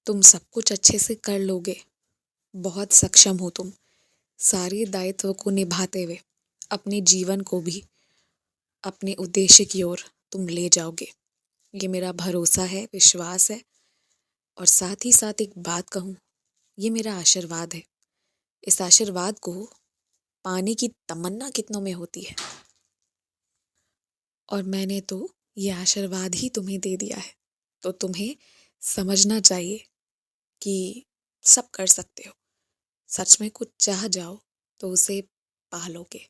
तुम सब कुछ अच्छे से कर लोगे। बहुत सक्षम हो तुम सारे दायित्व को निभाते हुए अपने जीवन को भी अपने उद्देश्य की ओर तुम ले जाओगे। ये मेरा भरोसा है, विश्वास है। और साथ ही साथ एक बात कहूँ, ये मेरा आशीर्वाद है। इस आशीर्वाद को पाने की तमन्ना कितनों में होती है, और मैंने तो ये आशीर्वाद ही तुम्हें दे दिया है। तो तुम्हें समझना चाहिए कि सब कर सकते हो। सच में कुछ चाह जाओ तो उसे पा लोगे,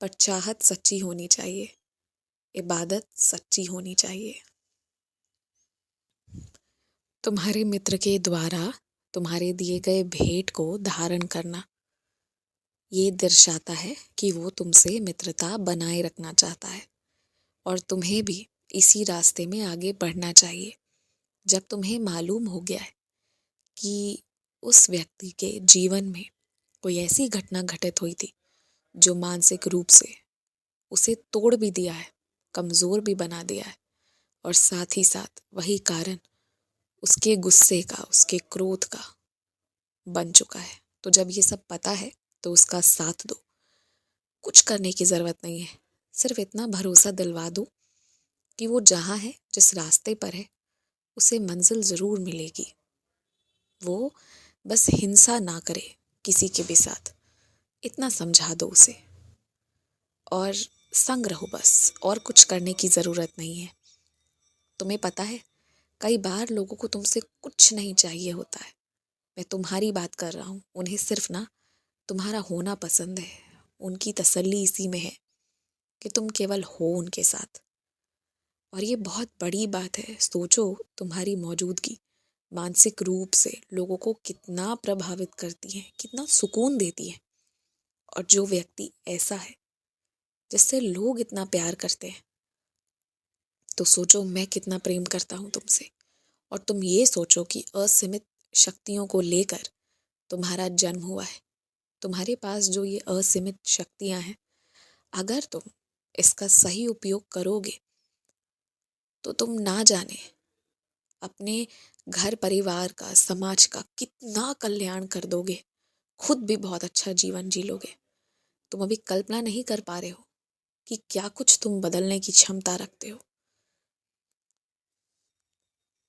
पर चाहत सच्ची होनी चाहिए, इबादत सच्ची होनी चाहिए। तुम्हारे मित्र के द्वारा तुम्हारे दिए गए भेंट को धारण करना, ये दर्शाता है कि वो तुमसे मित्रता बनाए रखना चाहता है, और तुम्हें भी इसी रास्ते में आगे बढ़ना चाहिए। जब तुम्हें मालूम हो गया है कि उस व्यक्ति के जीवन में कोई ऐसी घटना घटित हुई थी जो मानसिक रूप से उसे तोड़ भी दिया है, कमजोर भी बना दिया है, और साथ ही साथ वही कारण उसके गुस्से का, उसके क्रोध का बन चुका है, तो जब ये सब पता है तो उसका साथ दो। कुछ करने की जरूरत नहीं है, सिर्फ इतना भरोसा दिलवा दो कि वो जहाँ है, जिस रास्ते पर है, उसे मंजिल जरूर मिलेगी। वो बस हिंसा ना करे किसी के भी साथ, इतना समझा दो उसे, और संग रहो बस, और कुछ करने की जरूरत नहीं है। तुम्हें पता है, कई बार लोगों को तुमसे कुछ नहीं चाहिए होता है। मैं तुम्हारी बात कर रहा हूँ, उन्हें सिर्फ ना तुम्हारा होना पसंद है। उनकी तसल्ली इसी में है कि तुम केवल हो उनके साथ। और ये बहुत बड़ी बात है। सोचो, तुम्हारी मौजूदगी मानसिक रूप से लोगों को कितना प्रभावित करती है, कितना सुकून देती है। और जो व्यक्ति ऐसा है जिससे लोग इतना प्यार करते हैं, तो सोचो मैं कितना प्रेम करता हूँ तुमसे। और तुम ये सोचो कि असीमित शक्तियों को लेकर तुम्हारा जन्म हुआ है। तुम्हारे पास जो ये असीमित शक्तियां हैं, अगर तुम इसका सही उपयोग करोगे तो तुम ना जाने अपने घर परिवार का, समाज का कितना कल्याण कर दोगे। खुद भी बहुत अच्छा जीवन जी लोगे। तुम अभी कल्पना नहीं कर पा रहे हो कि क्या कुछ तुम बदलने की क्षमता रखते हो।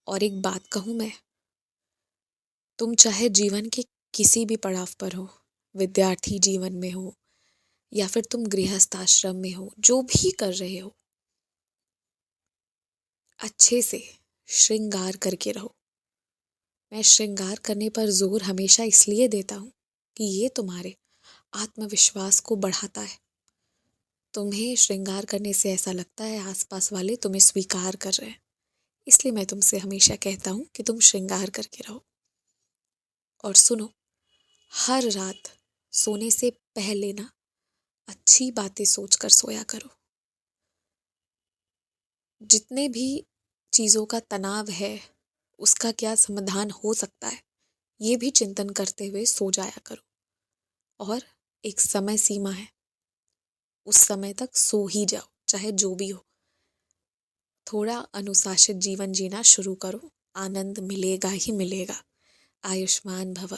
और एक बात कहूँ मैं, तुम चाहे जीवन के किसी भी पड़ाव पर हो, विद्यार्थी जीवन में हो या फिर तुम गृहस्थ आश्रम में हो, जो भी कर रहे हो, अच्छे से श्रृंगार करके रहो। मैं श्रृंगार करने पर जोर हमेशा इसलिए देता हूँ कि ये तुम्हारे आत्मविश्वास को बढ़ाता है। तुम्हें श्रृंगार करने से ऐसा लगता है आसपास वाले तुम्हें स्वीकार कर रहे हैं, इसलिए मैं तुमसे हमेशा कहता हूँ कि तुम श्रृंगार करके रहो। और सुनो, हर रात सोने से पहले ना अच्छी बातें सोचकर सोया करो। जितने भी चीज़ों का तनाव है, उसका क्या समाधान हो सकता है, ये भी चिंतन करते हुए सो जाया करो। और एक समय सीमा है, उस समय तक सो ही जाओ, चाहे जो भी हो। थोड़ा अनुशासित जीवन जीना शुरू करो, आनंद मिलेगा ही मिलेगा। आयुष्मान भव।